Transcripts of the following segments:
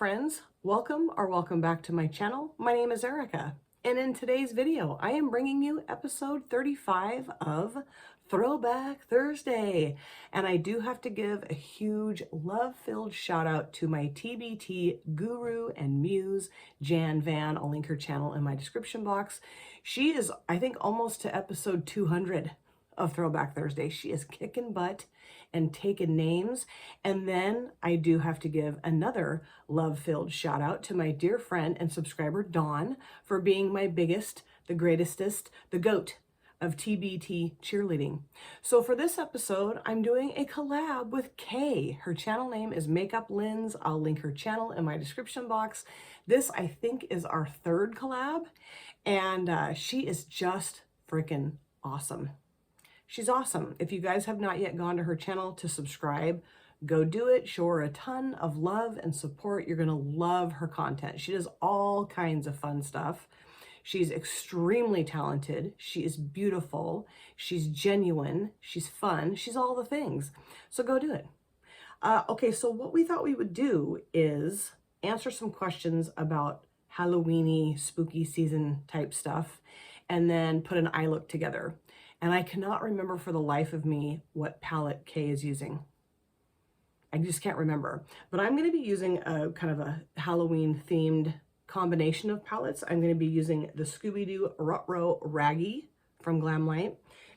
friends, welcome or welcome back to my channel. My name is Erica, and in today's video I am bringing you episode 35 of Throwback Thursday. And I do have to give a huge love-filled shout out to my TBT guru and muse, Jan Van. I'll link her channel in my description box. She is, I think, almost to episode 200 of Throwback Thursday. She is kicking butt and taking names. And then I do have to give another love-filled shout out to my dear friend and subscriber Dawn for being my biggest, the greatestest, the GOAT of TBT cheerleading. So for this episode, I'm doing a collab with Kay. Her channel name is Makeup Lens. I'll link her channel in my description box. This, I think, is our third collab, and she is just freaking awesome. She's awesome. If you guys have not yet gone to her channel to subscribe, go do it. Show her a ton of love and support. You're going to love her content. She does all kinds of fun stuff. She's extremely talented. She is beautiful. She's genuine. She's fun. She's all the things. So go do it. Okay, so what we thought we would do is answer some questions about Halloweeny, spooky season type stuff, and then put an eye look together. And I cannot remember for the life of me what palette Kay is using. I just can't remember. But I'm going to be using a kind of a Halloween themed combination of palettes. I'm going to be using the Scooby Doo Rut-Row Raggy from Glamlite,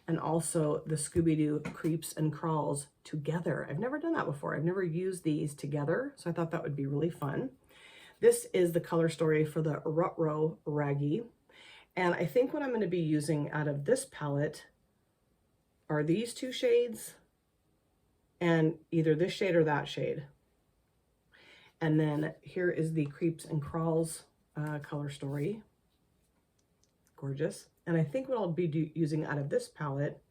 and also the Scooby Doo Creeps and Crawls together. I've never done that before. I've never used these together, so I thought that would be really fun. This is the color story for the Rut-Row Raggy. And I think what I'm going to be using out of this palette are these two shades, and either this shade or that shade. And then here is the Creeps and Crawls color story. Gorgeous. And I think what I'll be using out of this palette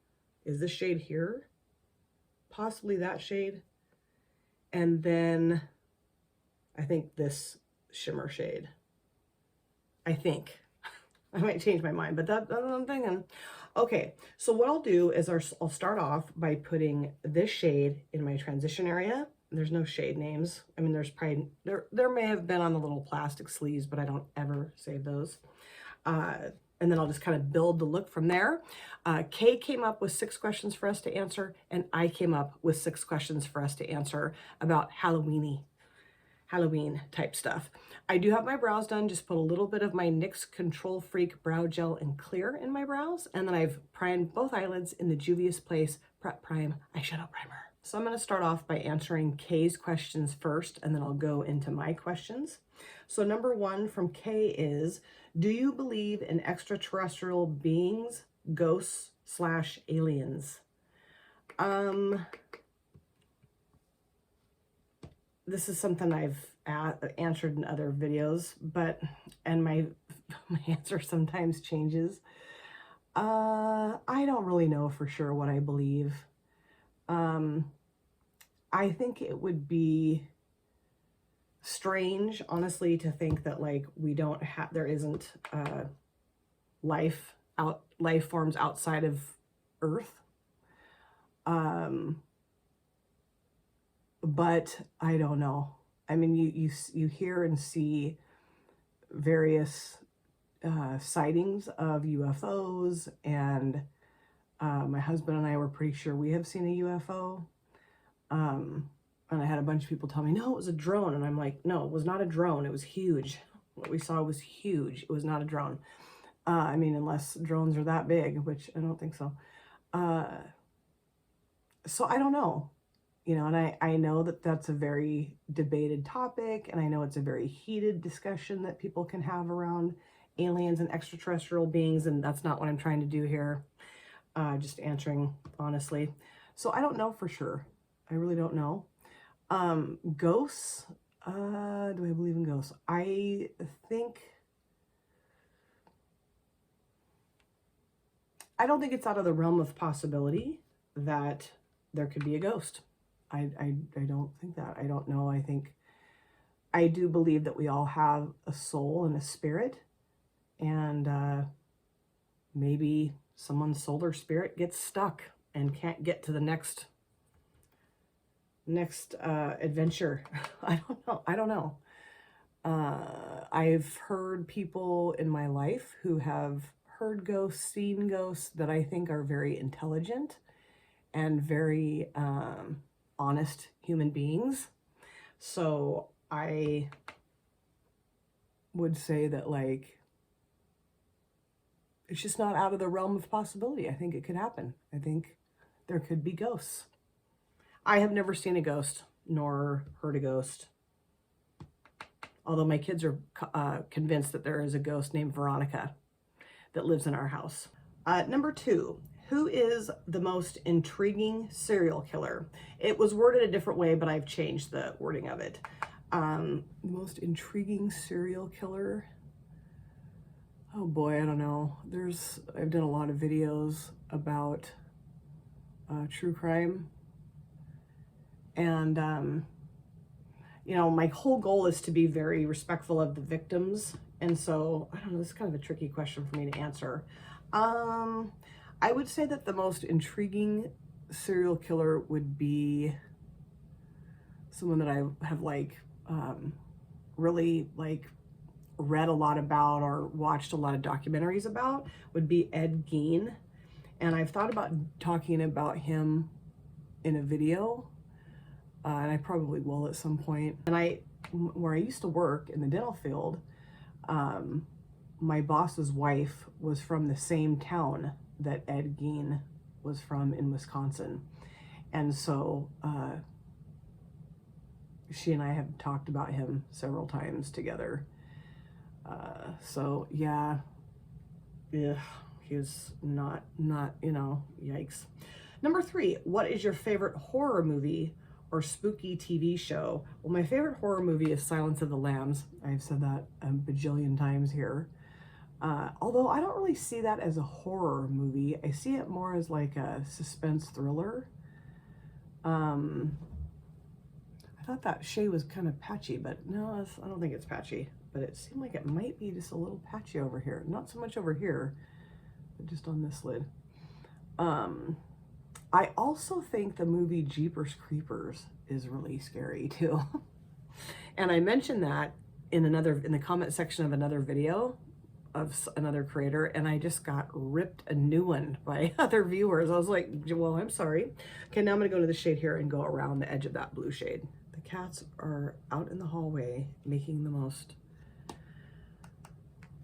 is this shade here, possibly that shade, and then I think this shimmer shade. I think. I might change my mind, but that's what I'm thinking. Okay, so what I'll do is I'll start off by putting this shade in my transition area. There's no shade names. I mean, there's probably, there may have been on the little plastic sleeves, but I don't ever save those. And then I'll just kind of build the look from there. Kay came up with 6 questions for us to answer, and I came up with 6 questions for us to answer about Halloween type stuff. I do have my brows done. Just put a little bit of my NYX Control Freak Brow Gel in clear in my brows. And then I've primed both eyelids in the Juvia's Place Prep Prime Eyeshadow Primer. So I'm going to start off by answering Kay's questions first, and then I'll go into my questions. So number 1 from Kay is, do you believe in extraterrestrial beings, ghosts / aliens? This is something I've answered in other videos, and my answer sometimes changes. I don't really know for sure what I believe. I think it would be strange, honestly, to think that like there isn't life forms outside of Earth. But I don't know. I mean, you hear and see various sightings of UFOs, and my husband and I were pretty sure we have seen a UFO. And I had a bunch of people tell me, no, it was a drone. And I'm like, no, it was not a drone. It was huge. What we saw was huge. It was not a drone. I mean, unless drones are that big, which I don't think so. So I don't know. You know, and I know that that's a very debated topic, and I know it's a very heated discussion that people can have around aliens and extraterrestrial beings, and that's not what I'm trying to do here. Just answering honestly. So I don't know for sure. I really don't know. Ghosts, do I believe in ghosts? I don't think it's out of the realm of possibility that there could be a ghost. I don't think that. I don't know. I do believe that we all have a soul and a spirit, and maybe someone's soul or spirit gets stuck and can't get to the next adventure. I don't know. I've heard people in my life who have heard ghosts, seen ghosts that I think are very intelligent and very honest human beings. So I would say that, like, it's just not out of the realm of possibility. I think it could happen. I think there could be ghosts. I have never seen a ghost nor heard a ghost, although my kids are convinced that there is a ghost named Veronica that lives in our house. Number 2, who is the most intriguing serial killer? It was worded a different way, but I've changed the wording of it. Most intriguing serial killer? Oh boy, I don't know. I've done a lot of videos about true crime. And, you know, my whole goal is to be very respectful of the victims. And so, I don't know, this is kind of a tricky question for me to answer. I would say that the most intriguing serial killer would be someone that I have, like, really, like, read a lot about or watched a lot of documentaries about, would be Ed Gein. And I've thought about talking about him in a video, and I probably will at some point. And where I used to work in the dental field, my boss's wife was from the same town that Ed Gein was from in Wisconsin. And so she and I have talked about him several times together. So yeah, he was not, you know, yikes. Number 3, what is your favorite horror movie or spooky TV show? Well, my favorite horror movie is Silence of the Lambs. I've said that a bajillion times here. Although I don't really see that as a horror movie. I see it more as like a suspense thriller. I thought that shade was kind of patchy, but no, I don't think it's patchy. But it seemed like it might be just a little patchy over here. Not so much over here, but just on this lid. I also think the movie Jeepers Creepers is really scary too. And I mentioned that in the comment section of another video of another creator, and I just got ripped a new one by other viewers. I was like, well, I'm sorry. Okay, now I'm gonna go to the shade here and go around the edge of that blue shade. The cats are out in the hallway making the most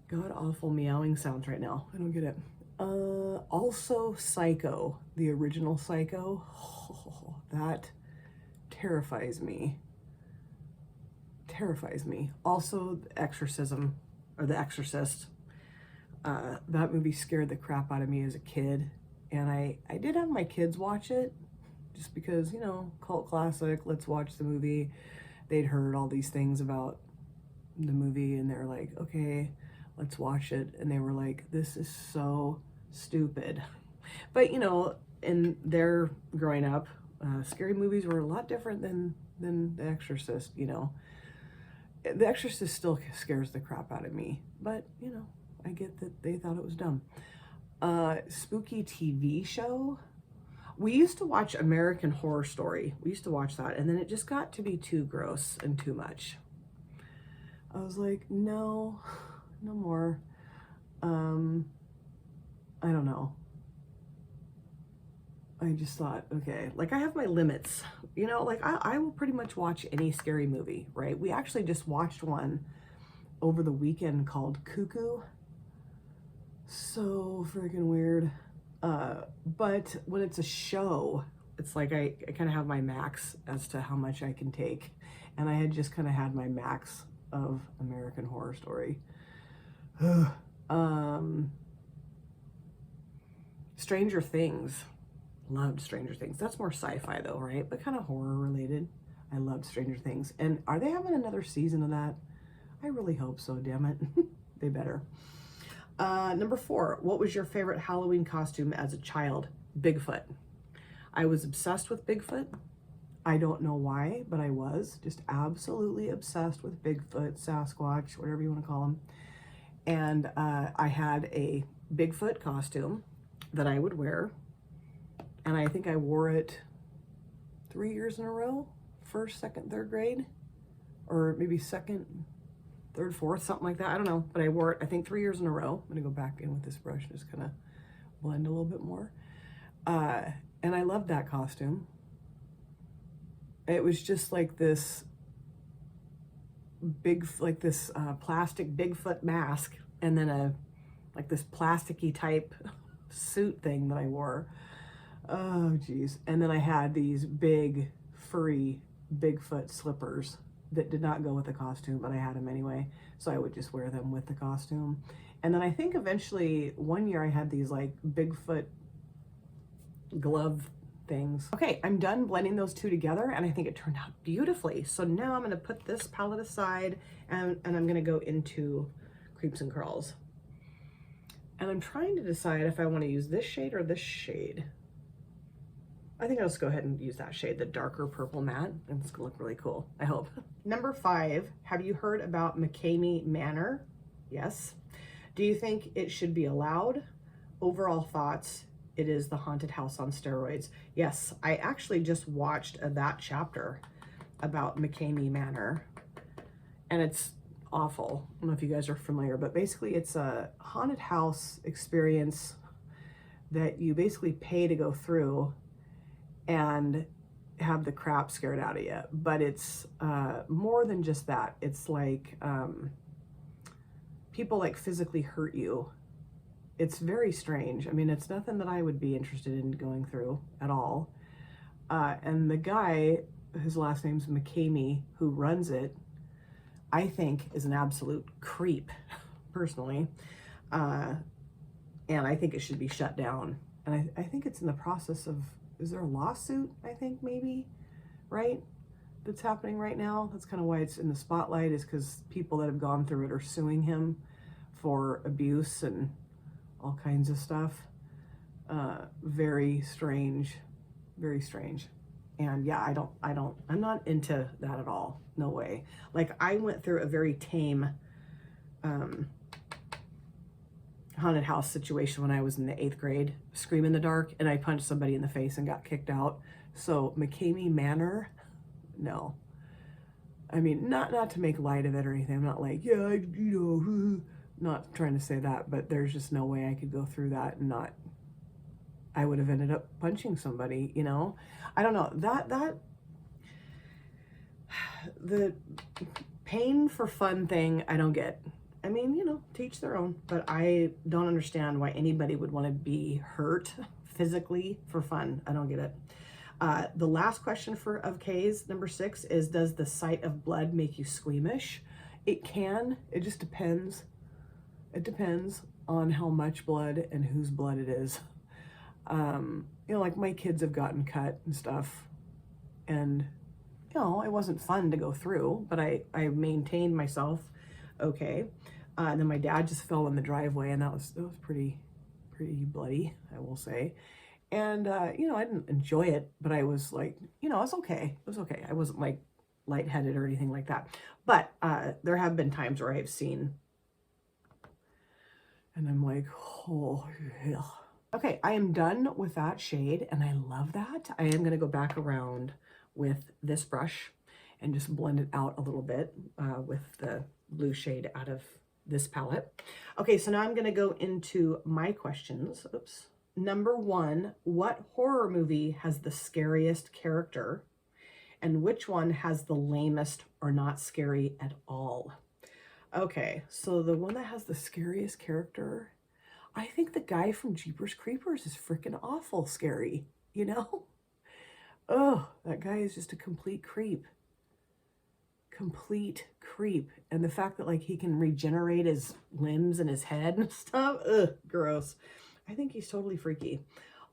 god-awful meowing sounds right now. I don't get it. Also Psycho, the original Psycho. Oh, that terrifies me. Terrifies me. Also The Exorcism, or The Exorcist. That movie scared the crap out of me as a kid. And I did have my kids watch it, just because, you know, cult classic, let's watch the movie. They'd heard all these things about the movie, and they're like, okay, let's watch it. And they were like, this is so stupid. But, you know, in their growing up, scary movies were a lot different than The Exorcist, you know. The Exorcist still scares the crap out of me, but, you know, I get that they thought it was dumb. Spooky TV show. We used to watch American Horror Story. We used to watch that, and then it just got to be too gross and too much. I was like, no, no more. I don't know. I just thought, okay, like, I have my limits, you know, like I will pretty much watch any scary movie, right? We actually just watched one over the weekend called Cuckoo. So freaking weird. But when it's a show, it's like I kind of have my max as to how much I can take. And I had just kind of had my max of American Horror Story. Stranger Things. Loved Stranger Things. That's more sci-fi though, right? But kind of horror related. I loved Stranger Things. And are they having another season of that? I really hope so, damn it. They better. Number 4, what was your favorite Halloween costume as a child? Bigfoot. I was obsessed with Bigfoot. I don't know why, but I was just absolutely obsessed with Bigfoot, Sasquatch, whatever you want to call them. And I had a Bigfoot costume that I would wear. And I think I wore it 3 years in a row, 1st, 2nd, 3rd grade, or maybe 2nd. third, fourth, something like that. I don't know, but I wore it, I think 3 years in a row. I'm gonna go back in with this brush and just kind of blend a little bit more. And I loved that costume. It was just like this big, like this plastic Bigfoot mask, and then like this plasticky type suit thing that I wore. Oh geez. And then I had these big furry Bigfoot slippers that did not go with the costume, but I had them anyway, so I would just wear them with the costume. And then I think eventually one year I had these like Bigfoot glove things. Okay, I'm done blending those two together, and I think it turned out beautifully. So now I'm going to put this palette aside, and I'm going to go into Creeps and Crawls. And I'm trying to decide if I want to use this shade or this shade. I think I'll just go ahead and use that shade, the darker purple matte, and it's gonna look really cool, I hope. Number 5, have you heard about McKamey Manor? Yes. Do you think it should be allowed? Overall thoughts, it is the haunted house on steroids. Yes, I actually just watched that chapter about McKamey Manor, and it's awful. I don't know if you guys are familiar, but basically it's a haunted house experience that you basically pay to go through and have the crap scared out of you. But it's more than just that. It's like people like physically hurt you. It's very strange. I mean, it's nothing that I would be interested in going through at all. And the guy, his last name's McKamey, who runs it, I think is an absolute creep, personally. And I think it should be shut down. And I think it's in the process of, is there a lawsuit, I think, maybe, right, that's happening right now? That's kind of why it's in the spotlight, is because people that have gone through it are suing him for abuse and all kinds of stuff. Very strange, very strange. And yeah, I'm not into that at all. No way. Like, I went through a very tame haunted house situation when I was in the 8th grade, Scream in the Dark, and I punched somebody in the face and got kicked out. So McKamey Manor, no. I mean, not to make light of it or anything. I'm not like, yeah, not trying to say that, but there's just no way I could go through that and not, I would have ended up punching somebody, you know? I don't know, the pain for fun thing, I don't get. I mean, you know, to each their own, but I don't understand why anybody would want to be hurt physically for fun. I don't get it. The last question of K's, number 6, is, does the sight of blood make you squeamish? It can. It just depends. It depends on how much blood and whose blood it is. You know, like my kids have gotten cut and stuff, and you know, it wasn't fun to go through, but I maintained myself okay. And then my dad just fell in the driveway, and that was pretty bloody, I will say. And you know, I didn't enjoy it, but I was like, you know, it's okay. It was okay. I wasn't like lightheaded or anything like that. But there have been times where I've seen, and I'm like, oh, yeah. Okay, I am done with that shade, and I love that. I am gonna go back around with this brush and just blend it out a little bit with the blue shade out of this palette. Okay, so now I'm gonna go into my questions. Oops. Number 1, what horror movie has the scariest character? And which one has the lamest or not scary at all? Okay, so the one that has the scariest character, I think the guy from Jeepers Creepers is freaking awful scary, you know? Oh, that guy is just a complete creep. Complete creep. And the fact that like he can regenerate his limbs and his head and stuff, ugh, gross. I think he's totally freaky.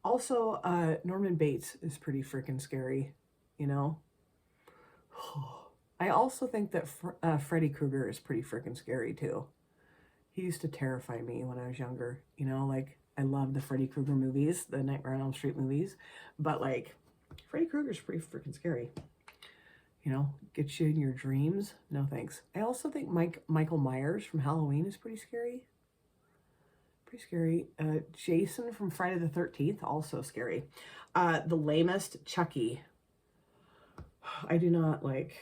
Also, Norman Bates is pretty freaking scary, you know? I also think that Freddy Krueger is pretty freaking scary too. He used to terrify me when I was younger, you know, like I love the Freddy Krueger movies, the Nightmare on Elm Street movies, but like Freddy Krueger's pretty freaking scary. You know, get you in your dreams. No thanks. I also think Michael Myers from Halloween is pretty scary. Pretty scary. Jason from Friday the 13th, also scary. The lamest, Chucky. I do not like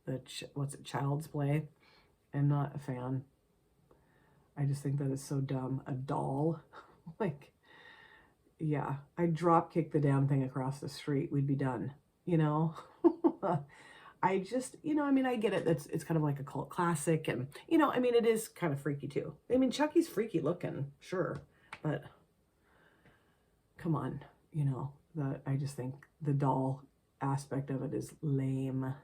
what's it, Child's Play. I'm not a fan. I just think that is so dumb. A doll. Like, yeah, I'd drop kick the damn thing across the street. We'd be done, you know? I just, you know, I mean, I get it. It's kind of like a cult classic. And, you know, I mean, it is kind of freaky too. I mean, Chucky's freaky looking, sure. But come on, you know, I just think the doll aspect of it is lame.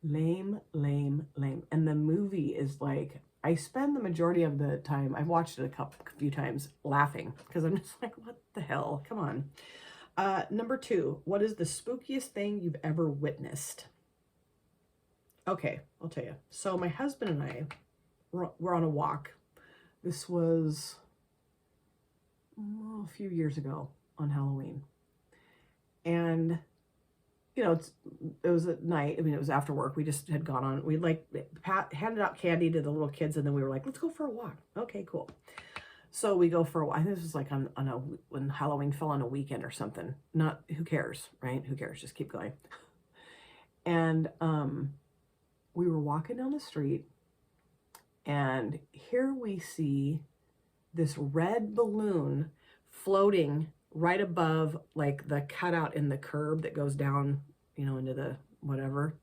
Lame, lame, lame. And the movie is like, I spend the majority of the time, I've watched it a few times, laughing, because I'm just like, what the hell? Come on. Number 2, what is the spookiest thing you've ever witnessed? Okay, I'll tell you. So my husband and I were on a walk. This was a few years ago on Halloween. And you know, it was at night. I mean, it was after work. We just had gone on. We like handed out candy to the little kids, and then we were like, let's go for a walk. Okay, cool. So we go for a walk. I think this was like when Halloween fell on a weekend or something. Not, who cares, right? Who cares? Just keep going. And we were walking down the street, and here we see this red balloon floating right above like the cutout in the curb that goes down, you know, into the whatever,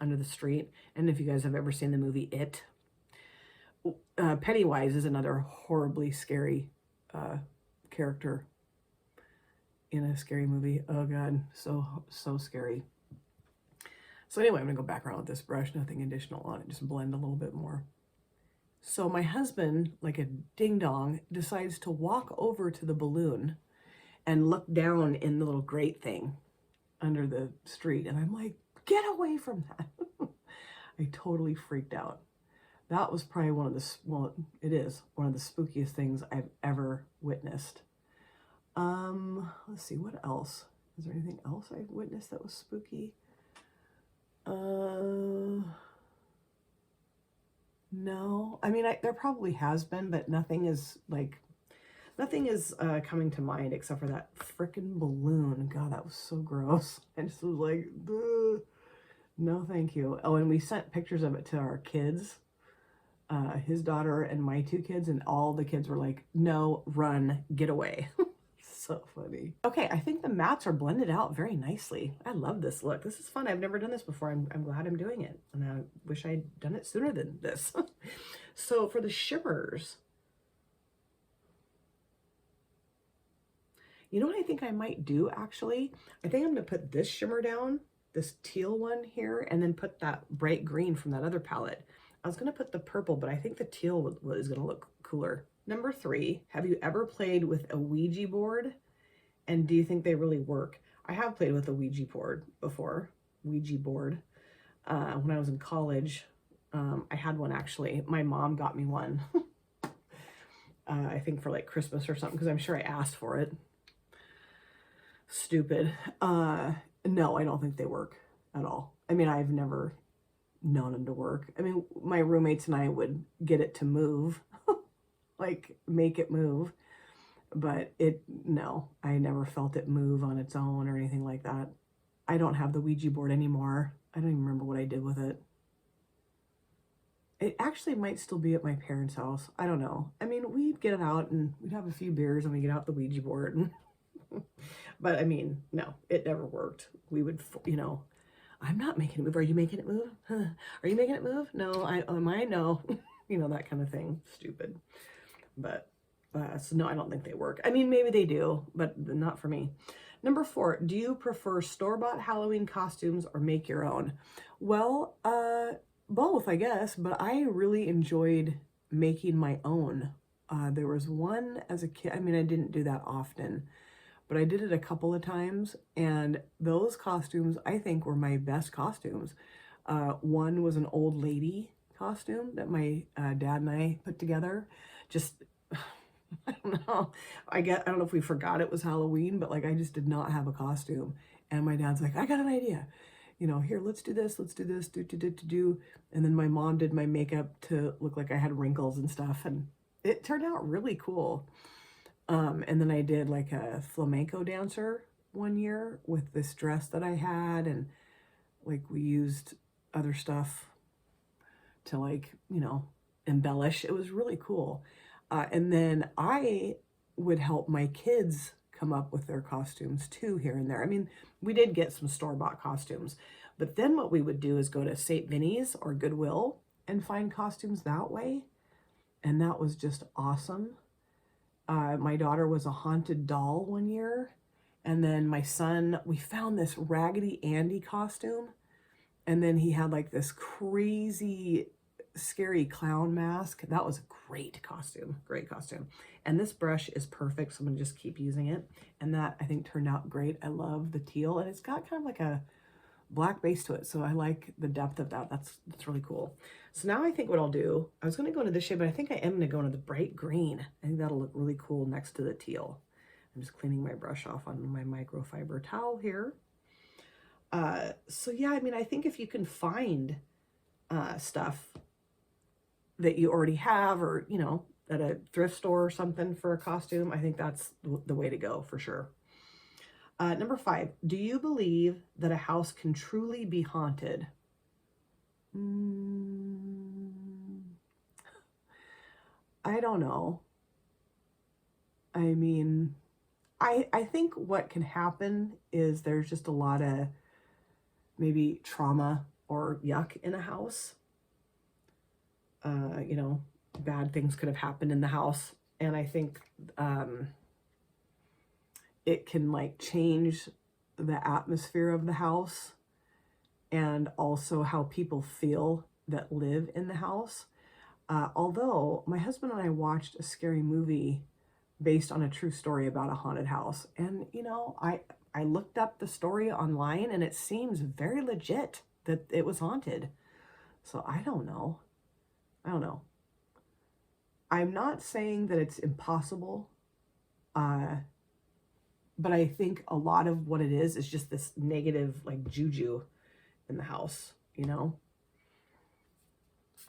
under the street. And if you guys have ever seen the movie It, Pennywise is another horribly scary character in a scary movie. Oh God, so scary. So anyway, I'm gonna go back around with this brush, nothing additional on it, just blend a little bit more. So my husband, like a ding dong, decides to walk over to the balloon and look down in the little grate thing under the street. And I'm like, get away from that. I totally freaked out. That was probably one of the, well, it is one of the spookiest things I've ever witnessed. Let's see, what else? Is there anything else I've witnessed that was spooky? No. I mean, there probably has been, but nothing is coming to mind except for that frickin' balloon. God, that was so gross. I just was like, ugh. No, thank you. Oh, and we sent pictures of it to our kids, his daughter and my 2 kids, and all the kids were like, no, run, get away. So funny. Okay, I think the mats are blended out very nicely. I love this look. This is fun. I've never done this before. I'm glad I'm doing it, and I wish I'd done it sooner than this. So for the shimmers, you know what I think I might do, actually? I think I'm going to put this shimmer down, this teal one here, and then put that bright green from that other palette. I was going to put the purple, but I think the teal is going to look cooler. Number 3, have you ever played with a Ouija board? And do you think they really work? I have played with a Ouija board before. Ouija board. When I was in college, I had one actually. My mom got me one. I think for like Christmas or something, because I'm sure I asked for it. Stupid. No, I don't think they work at all. I mean, I've never known them to work. I mean, my roommates and I would get it to move, like make it move, but no, I never felt it move on its own or anything like that. I don't have the Ouija board anymore. I don't even remember what I did with it. It actually might still be at my parents' house. I don't know. I mean, we'd get it out and we'd have a few beers and we get out the Ouija board. And but I mean, no, it never worked. We would, you know, I'm not making it move. Are you making it move? Huh. Are you making it move? No, am I? No. You know, that kind of thing. Stupid. But, so no, I don't think they work. I mean, maybe they do, but not for me. Number 4, do you prefer store-bought Halloween costumes or make your own? Well, both, I guess, but I really enjoyed making my own. There was one as a kid. I mean, I didn't do that often, but I did it a couple of times, and those costumes, I think, were my best costumes. One was an old lady costume that my dad and I put together. Just, I don't know. I don't know if we forgot it was Halloween, but like I just did not have a costume. And my dad's like, I got an idea. You know, here, let's do this, do. And then my mom did my makeup to look like I had wrinkles and stuff. And it turned out really cool. And then I did like a flamenco dancer one year with this dress that I had. And like we used other stuff to like, you know, embellish. It was really cool. And then I would help my kids come up with their costumes too here and there. I mean, we did get some store-bought costumes, but then what we would do is go to St. Vinny's or Goodwill and find costumes that way. And that was just awesome. My daughter was a haunted doll one year. And then my son, we found this Raggedy Andy costume. And then he had like this crazy, scary clown mask. That was a great costume, great costume. And this brush is perfect, so I'm gonna just keep using it. And that, I think, turned out great. I love the teal, and it's got kind of like a black base to it, so I like the depth of that. That's really cool. So now I think what I'll do, I was gonna go into this shade, but I think I am gonna go into the bright green. I think that'll look really cool next to the teal. I'm just cleaning my brush off on my microfiber towel here. So yeah, I mean, I think if you can find stuff that you already have, or, you know, at a thrift store or something for a costume, I think that's the way to go for sure. Number 5, do you believe that a house can truly be haunted? I don't know. I mean, I think what can happen is there's just a lot of maybe trauma or yuck in a house. You know, bad things could have happened in the house. And I think it can like change the atmosphere of the house and also how people feel that live in the house. Although my husband and I watched a scary movie based on a true story about a haunted house. And, you know, I looked up the story online and it seems very legit that it was haunted. So I don't know. I don't know. I'm not saying that it's impossible, but I think a lot of what it is just this negative like juju in the house, you know,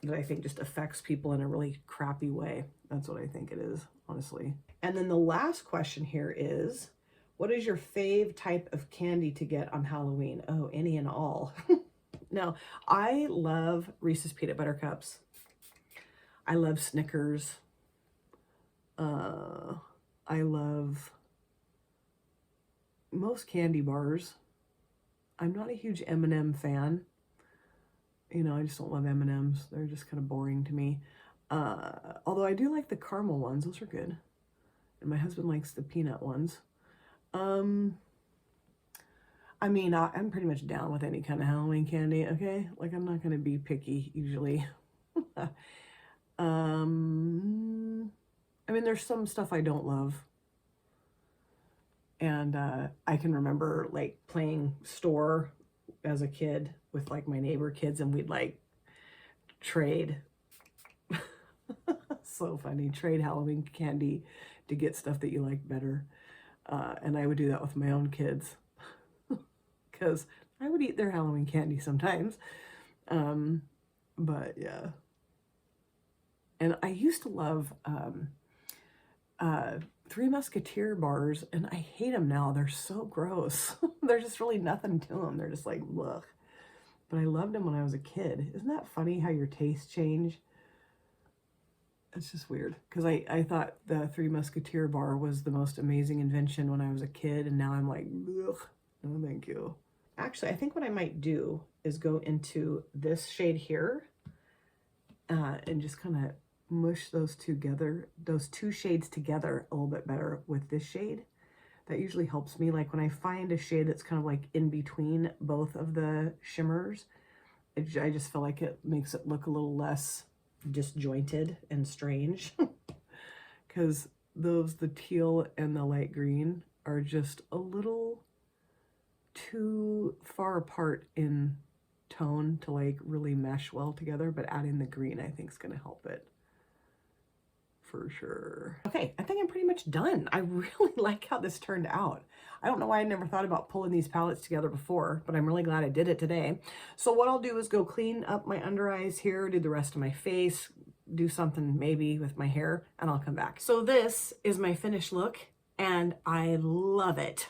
that I think just affects people in a really crappy way. That's what I think it is, honestly. And then the last question here is, what is your fave type of candy to get on Halloween? Oh, any and all. No, I love Reese's Peanut Butter Cups. I love Snickers. I love most candy bars. I'm not a huge M&M fan. You know, I just don't love M&Ms. They're just kind of boring to me. Although I do like the caramel ones. Those are good. And my husband likes the peanut ones. I mean, I'm pretty much down with any kind of Halloween candy, okay? Like, I'm not going to be picky, usually. I mean, there's some stuff I don't love. And I can remember, like, playing store as a kid with, like, my neighbor kids, and we'd, like, trade. So funny. Trade Halloween candy to get stuff that you like better. And I would do that with my own kids. Because I would eat their Halloween candy sometimes. But, yeah. And I used to love Three Musketeer bars, and I hate them now. They're so gross. There's just really nothing to them. They're just like, ugh. But I loved them when I was a kid. Isn't that funny how your tastes change? It's just weird. Because I thought the Three Musketeer bar was the most amazing invention when I was a kid, and now I'm like, ugh, no thank you. Actually, I think what I might do is go into this shade here and just kind of mush those two shades together a little bit better with this shade. That usually helps me. Like when I find a shade that's kind of like in between both of the shimmers, I just feel like it makes it look a little less disjointed and strange. Because the teal and the light green are just a little too far apart in tone to like really mesh well together, but adding the green I think is going to help it for sure. Okay, I think I'm pretty much done. I really like how this turned out. I don't know why I never thought about pulling these palettes together before, but I'm really glad I did it today. So what I'll do is go clean up my under eyes here, do the rest of my face, do something maybe with my hair, and I'll come back. So this is my finished look, and I love it.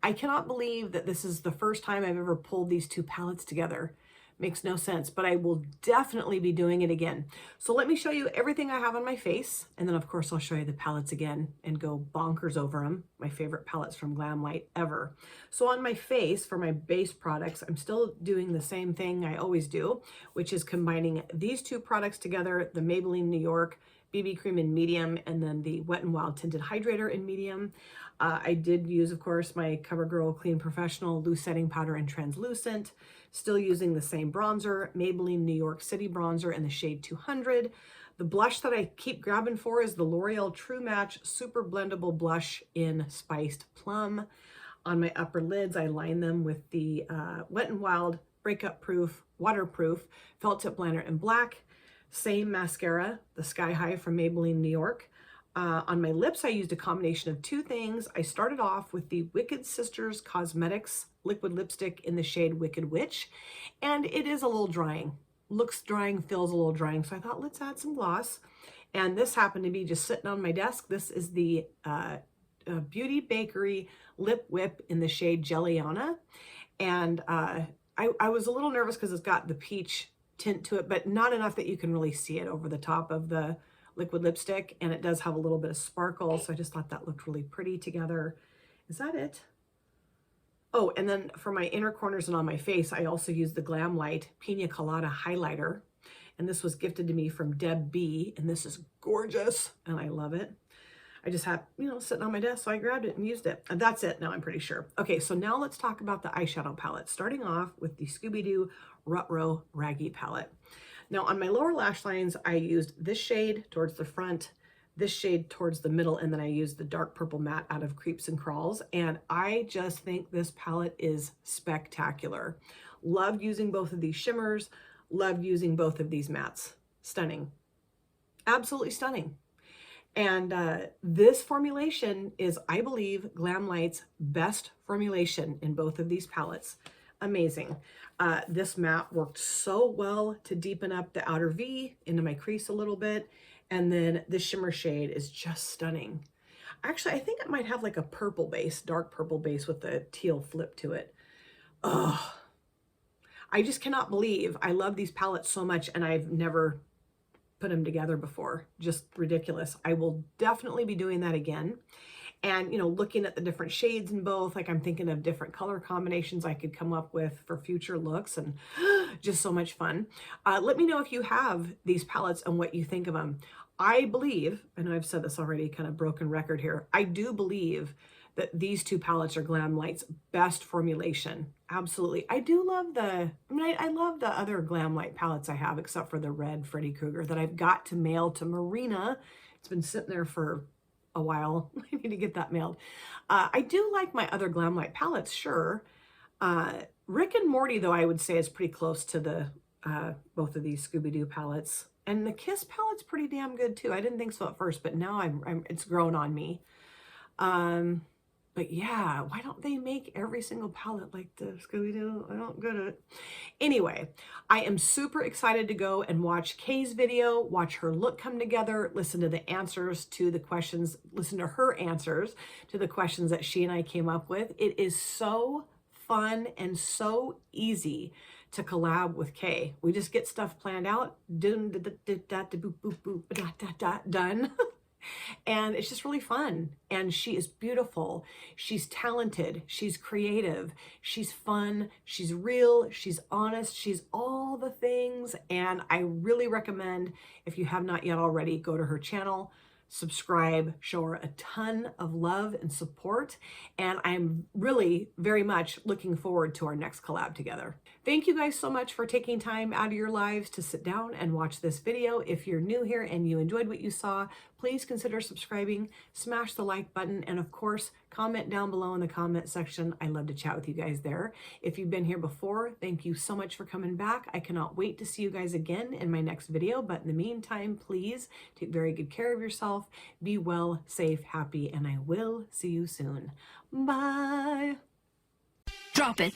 I cannot believe that this is the first time I've ever pulled these two palettes together, Makes no sense, but I will definitely be doing it again. So let me show you everything I have on my face. And then of course I'll show you the palettes again and go bonkers over them. My favorite palettes from Glamlite ever. So on my face for my base products, I'm still doing the same thing I always do, which is combining these two products together, the Maybelline New York BB cream in medium, and then the Wet n Wild tinted hydrator in medium. I did use, of course, my CoverGirl Clean Professional loose setting powder in translucent. Still using the same bronzer, Maybelline New York City bronzer in the shade 200. The blush that I keep grabbing for is the L'Oreal True Match Super Blendable Blush in Spiced Plum. On my upper lids, I line them with the Wet n Wild Breakup Proof, Waterproof Felt Tip Liner in black. Same mascara, the Sky High from Maybelline New York. On my lips, I used a combination of two things. I started off with the Wicked Sisters Cosmetics liquid lipstick in the shade Wicked Witch, and it is a little drying. Looks drying, feels a little drying, so I thought let's add some gloss. And this happened to be just sitting on my desk. This is the Beauty Bakery Lip Whip in the shade Jelliana, and I was a little nervous because it's got the peach tint to it, but not enough that you can really see it over the top of the liquid lipstick, and it does have a little bit of sparkle, so I just thought that looked really pretty together. Is that it? Oh, and then for my inner corners and on my face, I also used the Glamlite Pina Colada highlighter, and this was gifted to me from Deb B, and this is gorgeous, and I love it. I just had, you know, sitting on my desk, so I grabbed it and used it. And that's it now, I'm pretty sure. Okay, so now let's talk about the eyeshadow palette, starting off with the Scooby Doo Rut-Row Raggy palette. Now on my lower lash lines, I used this shade towards the front, this shade towards the middle, and then I used the dark purple matte out of Creeps and Crawls. And I just think this palette is spectacular. Loved using both of these shimmers, loved using both of these mattes. Stunning. Absolutely stunning. And this formulation is, I believe, Glamlite's best formulation in both of these palettes. Amazing. This matte worked so well to deepen up the outer V into my crease a little bit. And then the shimmer shade is just stunning. Actually, I think it might have like a purple base, dark purple base with a teal flip to it. Oh, I just cannot believe I love these palettes so much, and I've never put them together before. Just ridiculous. I will definitely be doing that again. And, you know, looking at the different shades in both, like I'm thinking of different color combinations I could come up with for future looks, and just so much fun. Let me know if you have these palettes and what you think of them. I believe, I know I've said this already, kind of broken record here, I do believe that these two palettes are Glamlite's best formulation. Absolutely. I do love I love the other Glamlite palettes I have, except for the red Freddy Krueger that I've got to mail to Marina. It's been sitting there for a while. I need to get that mailed. I do like my other Glamlite palettes, sure. Rick and Morty, though, I would say is pretty close to the both of these Scooby Doo palettes. And the Kiss palette's pretty damn good too. I didn't think so at first, but now it's grown on me. But yeah, why don't they make every single palette like the Scooby Doo? I don't get it. Anyway, I am super excited to go and watch Kay's video, watch her look come together, listen to the answers to the questions, listen to her answers to the questions that she and I came up with. It is so fun and so easy to collab with Kay. We just get stuff planned out, done. And it's just really fun. And she is beautiful. She's talented. She's creative. She's fun. She's real. She's honest. She's all the things. And I really recommend, if you have not yet already, go to her channel, subscribe, show her a ton of love and support. And I'm really very much looking forward to our next collab together. Thank you guys so much for taking time out of your lives to sit down and watch this video. If you're new here and you enjoyed what you saw, please consider subscribing, smash the like button, and of course, comment down below in the comment section. I love to chat with you guys there. If you've been here before, thank you so much for coming back. I cannot wait to see you guys again in my next video. But in the meantime, please take very good care of yourself. Be well, safe, happy, and I will see you soon. Bye. Drop it.